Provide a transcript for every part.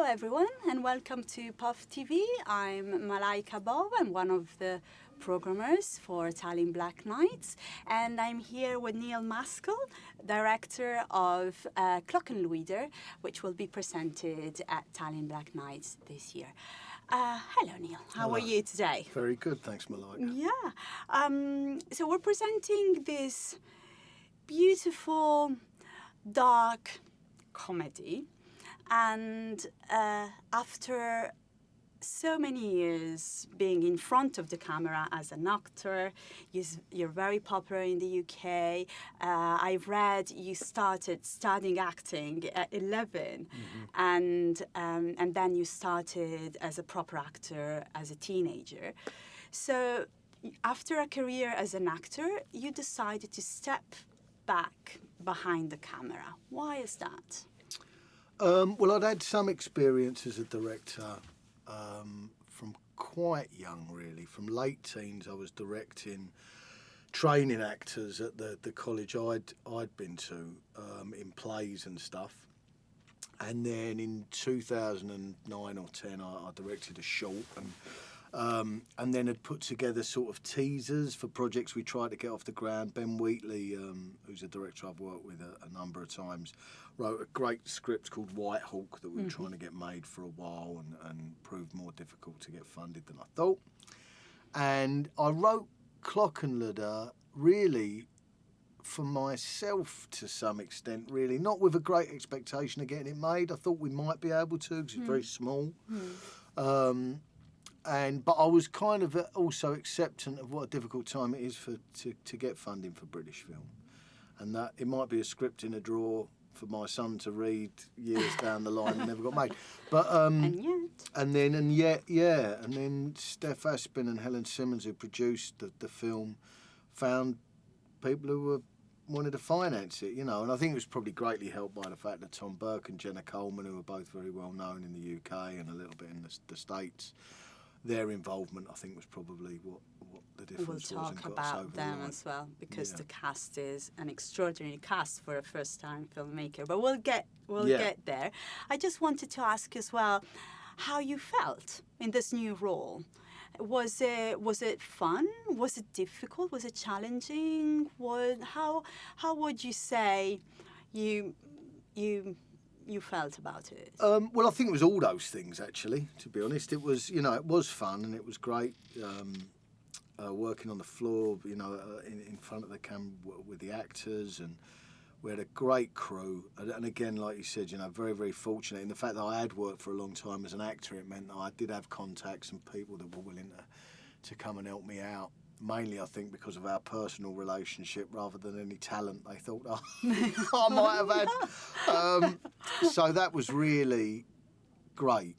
Hello everyone and welcome to PÖFF TV. I'm Malaika Bova. I'm one of the programmers for Tallinn Black Nights, and I'm here with Neil Maskell, director of Klokkenluider, which will be presented at Tallinn Black Nights this year. Hello Neil, how are you today? Very good, thanks Malaika. Yeah, so we're presenting this beautiful, dark comedy. And after so many years being in front of the camera as an actor, you're very popular in the UK. I've read you started studying acting at 11, and then you started as a proper actor as a teenager. So after a career as an actor, you decided to step back behind the camera. Why is that? Well, I'd had some experience as a director from quite young, really. From late teens, I was directing, training actors at the college I'd been to in plays and stuff. And then in 2009 or 10, I directed a short and then had put together sort of teasers for projects we tried to get off the ground. Ben Wheatley, who's a director I've worked with a number of times, wrote a great script called White Hawk that we were trying to get made for a while and proved more difficult to get funded than I thought. And I wrote Klokkenluider really for myself to some extent, really, not with a great expectation of getting it made. I thought we might be able to because it's very small. But I was kind of also acceptant of what a difficult time it is to get funding for British film, and that it might be a script in a drawer for my son to read years down the line and never got made. But and then Steph Aspin and Helen Simmons, who produced the film, found people who wanted to finance it, you know, and I think it was probably greatly helped by the fact that Tom Burke and Jenna Coleman, who are both very well known in the UK and a little bit in the States, their involvement, I think, was probably what the difference was. We'll talk about them as well, because the cast is an extraordinary cast for a first-time filmmaker. But we'll get there. I just wanted to ask as well how you felt in this new role. Was it fun? Was it difficult? Was it challenging? How would you say you felt about it? Well, I think it was all those things, actually, to be honest. It was, it was fun and it was great working on the floor, in front of the camera with the actors, and we had a great crew. And again, like you said, very, very fortunate in the fact that I had worked for a long time as an actor. It meant that I did have contacts and people that were willing to come and help me out. Mainly, I think, because of our personal relationship rather than any talent they thought I might have had. So that was really great.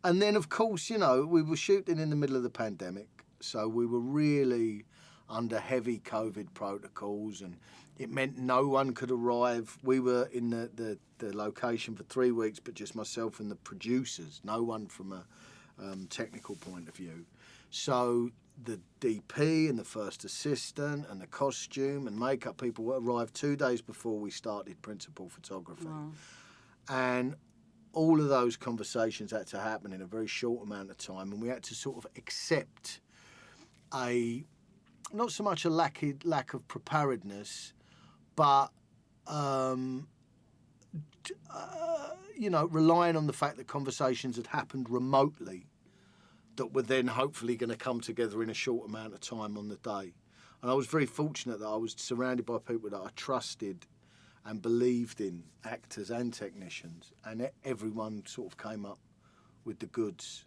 And then, of course, we were shooting in the middle of the pandemic, so we were really under heavy COVID protocols, and it meant no one could arrive. We were in the location for 3 weeks, but just myself and the producers, no one from a technical point of view. So the DP and the first assistant and the costume and makeup people arrived 2 days before we started principal photography. Wow. And all of those conversations had to happen in a very short amount of time, and we had to sort of accept not so much a lack of preparedness, but relying on the fact that conversations had happened remotely that were then hopefully going to come together in a short amount of time on the day. And I was very fortunate that I was surrounded by people that I trusted and believed in, actors and technicians, and everyone sort of came up with the goods.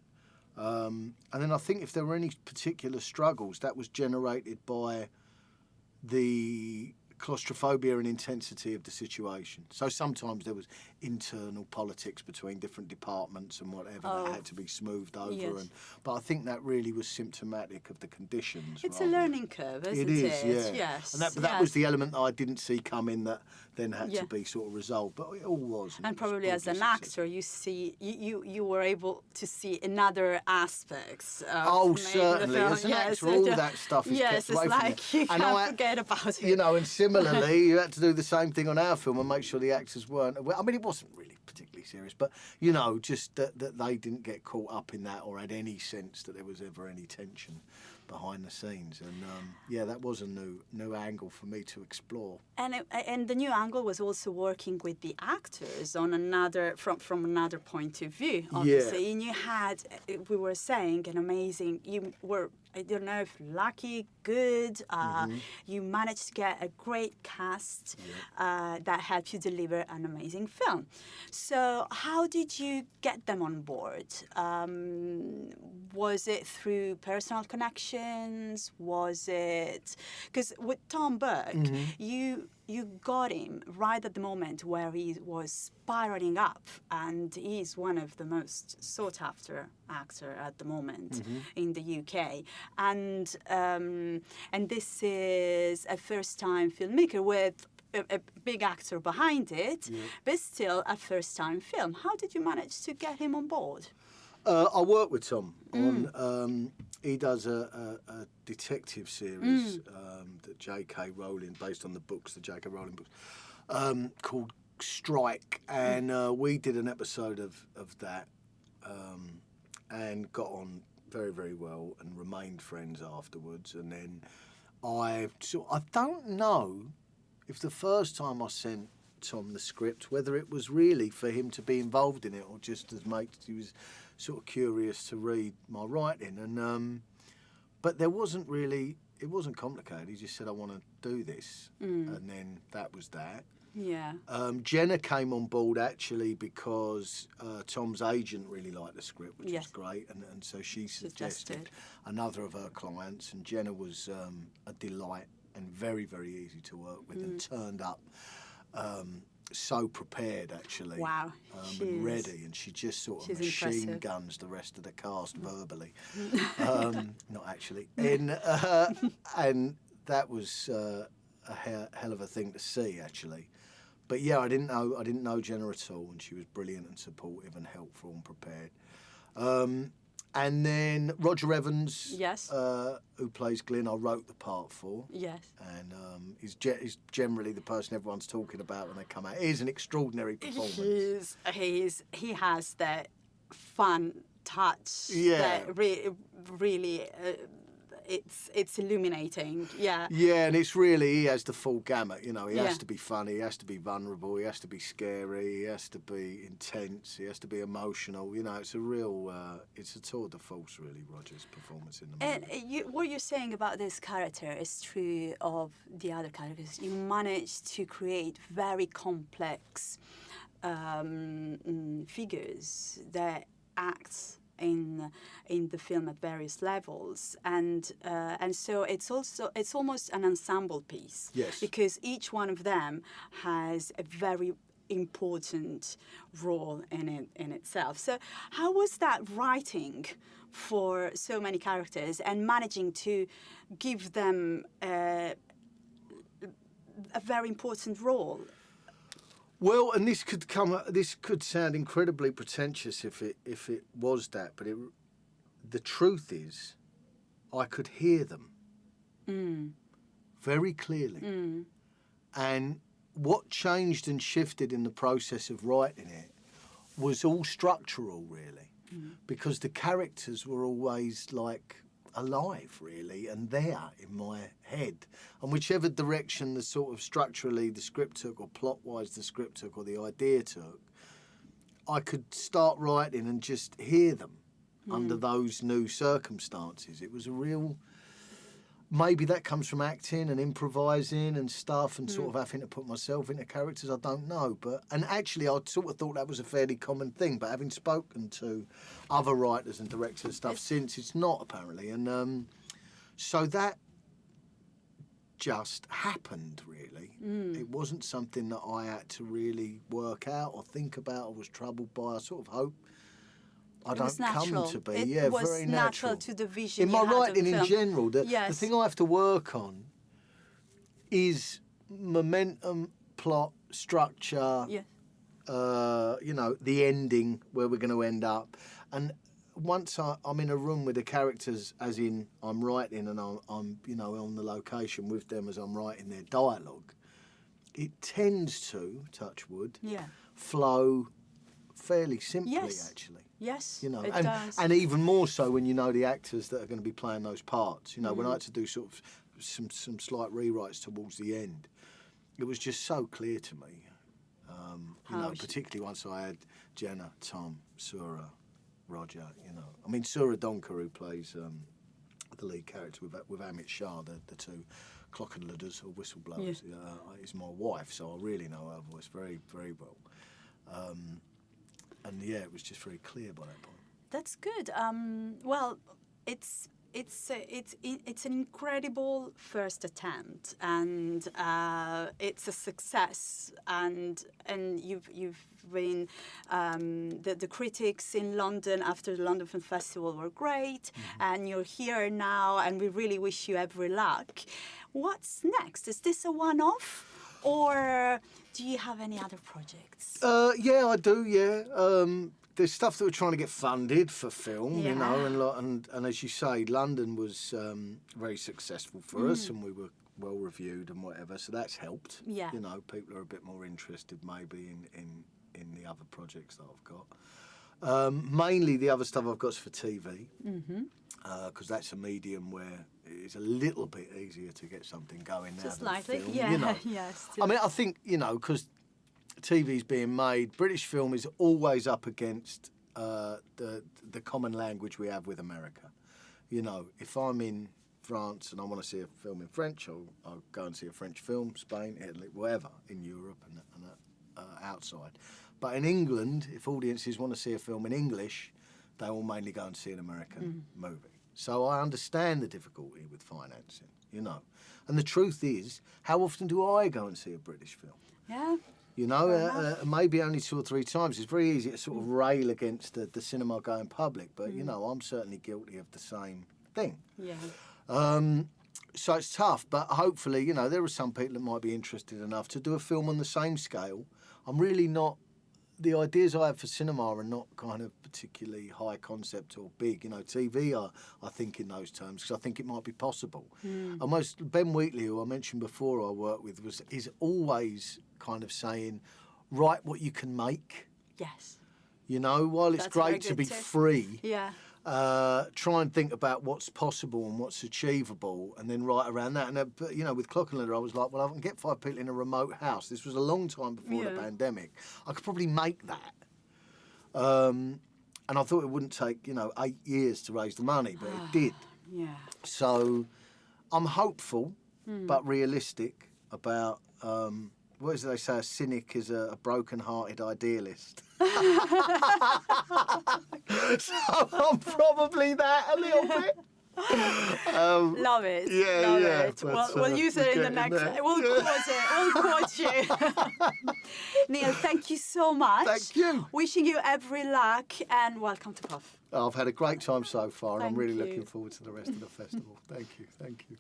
And then I think if there were any particular struggles, that was generated by the claustrophobia and intensity of the situation. So sometimes there was internal politics between different departments and whatever that had to be smoothed over. Yes. But I think that really was symptomatic of the conditions. It's a learning curve, isn't it? It is, yeah. Yes. And that was the element that I didn't see coming, that then had to be sort of resolved, but it all was. And probably as an actor, you see, you were able to see another aspects. Certainly. As an actor, all that stuff is kept away from you can't forget about it. You know, and similarly, you had to do the same thing on our film and make sure the actors weren't. I mean, it wasn't really particularly serious, but you know, just that they didn't get caught up in that or had any sense that there was ever any tension behind the scenes. And yeah, that was a new angle for me to explore. And the new angle was also working with the actors on another from another point of view, obviously. Yeah. And you had, we were saying, an amazing. You were, I don't know if lucky, good. You managed to get a great cast that helped you deliver an amazing film. So how did you get them on board? Was it through personal connections? Was it because with Tom Burke, you got him right at the moment where he was spiraling up, and he's one of the most sought after actor at the moment in the UK. And this is a first-time filmmaker with a big actor behind it, but still a first-time film. How did you manage to get him on board? I work with Tom on. He does a detective series that J.K. Rowling, based on the books, the J.K. Rowling books, called Strike, and we did an episode of that, and got on very, very well, and remained friends afterwards. And then I don't know if the first time I sent Tom the script, whether it was really for him to be involved in it or just as mates, he was sort of curious to read my writing. And but there wasn't really, it wasn't complicated. He just said, I want to do this. And then that was that. Yeah. Jenna came on board actually because Tom's agent really liked the script, which was great, and so she suggested another of her clients, and Jenna was a delight and very, very easy to work with, and turned up so prepared actually. Wow. And ready, and she just sort of machine guns the rest of the cast verbally, not actually. And that was a hell of a thing to see actually. But yeah, I didn't know Jenna at all, and she was brilliant and supportive and helpful and prepared. And then Roger Evans, who plays Glyn, I wrote the part for. Yes. And he's generally the person everyone's talking about when they come out. It is an extraordinary performance. He has that fun touch. Yeah. That really. It's illuminating, yeah. Yeah, and it's really, he has the full gamut, you know. He has to be funny, he has to be vulnerable, he has to be scary, he has to be intense, he has to be emotional. You know, it's a real, it's a tour de force, really, Roger's performance in the movie. And what you're saying about this character is true of the other characters. You managed to create very complex figures that act in the film at various levels, and so it's almost an ensemble piece. Yes. Because each one of them has a very important role in itself. So how was that writing for so many characters and managing to give them a very important role? Well, and this could sound incredibly pretentious if it was that, but the truth is, I could hear them very clearly. And what changed and shifted in the process of writing it was all structural, really, because the characters were always like alive, really, and there in my head, and whichever direction the sort of structurally the script took, or plot-wise the script took, or the idea took, I could start writing and just hear them under those new circumstances. It was a real, maybe that comes from acting and improvising and stuff, and sort of having to put myself into characters, I don't know. But, and actually I sort of thought that was a fairly common thing, but having spoken to other writers and directors and stuff since, it's not, apparently. And so that just happened, really. It wasn't something that I had to really work out or think about or was troubled by. I sort of hope I don't come to be. It was very natural to the vision in my writing in film. general. The thing I have to work on is momentum, plot, structure, Yeah. you know, the ending, where we're going to end up. And once I'm in a room with the characters, as in I'm writing and I'm you know, on the location with them as I'm writing their dialogue, it tends to, touch wood, Yeah. flow fairly simply, Yes. actually. Yes. You know, it and, does. and even more so when you know the actors that are going to be playing those parts. You know, when I had to do sort of some slight rewrites towards the end, it was just so clear to me. You know, particularly once I had Jenna, Tom, Sura, Roger. You know, I mean, Sura Donker, who plays the lead character with Amit Shah, the two Klokkenluiders or whistleblowers, is my wife, so I really know her voice very, very well. And yeah, it was just very clear by that point. That's good. Well, it's an incredible first attempt, and it's a success. And you've been the critics in London after the London Film Festival were great, and you're here now, and we really wish you every luck. What's next? Is this a one-off? Or do you have any other projects? Yeah, I do. Yeah, there's stuff that we're trying to get funded for film, you know, and as you say, London was very successful for us, and we were well reviewed and whatever, so that's helped. Yeah. You know, people are a bit more interested maybe in the other projects that I've got. Mainly the other stuff I've got is for TV, because that's a medium where it's a little bit easier to get something going now. Just than slightly, film, yeah, you know. yes. I mean, I think, you know, because TV's being made, British film is always up against the common language we have with America. You know, if I'm in France and I want to see a film in French, I'll go and see a French film, Spain, Italy, whatever, in Europe and outside. But in England, if audiences want to see a film in English, they will mainly go and see an American movie. So I understand the difficulty with financing, you know. And the truth is, how often do I go and see a British film? Yeah. You know, maybe only 2 or 3 times. It's very easy to sort of rail against the cinema-going public, but, you know, I'm certainly guilty of the same thing. Yeah. So it's tough, but hopefully, you know, there are some people that might be interested enough to do a film on the same scale. I'm really not... The ideas I have for cinema are not kind of particularly high concept or big. You know, TV, I think in those terms, because I think it might be possible. Almost Ben Wheatley, who I mentioned before I worked with, is always kind of saying, write what you can make. Yes. You know, while it's That's a very great to good be tip. free, Yeah. try and think about what's possible and what's achievable, and then write around that. And you know, with Klokkenluider, I was like, well, I can get 5 people in a remote house. This was a long time before the pandemic. I could probably make that. And I thought it wouldn't take, you know, 8 years to raise the money, but it did. Yeah. So I'm hopeful, but realistic about. What is it they say? A cynic is a broken-hearted idealist. So I'm probably that a little bit. Love it. Yeah, Love yeah. it. We'll use it in the next. We'll quote it. We'll quote you. Neil, thank you so much. Thank you. Wishing you every luck and welcome to PÖFF. I've had a great time so far, and I'm Thank really you. looking forward to the rest of the festival. Thank you. Thank you.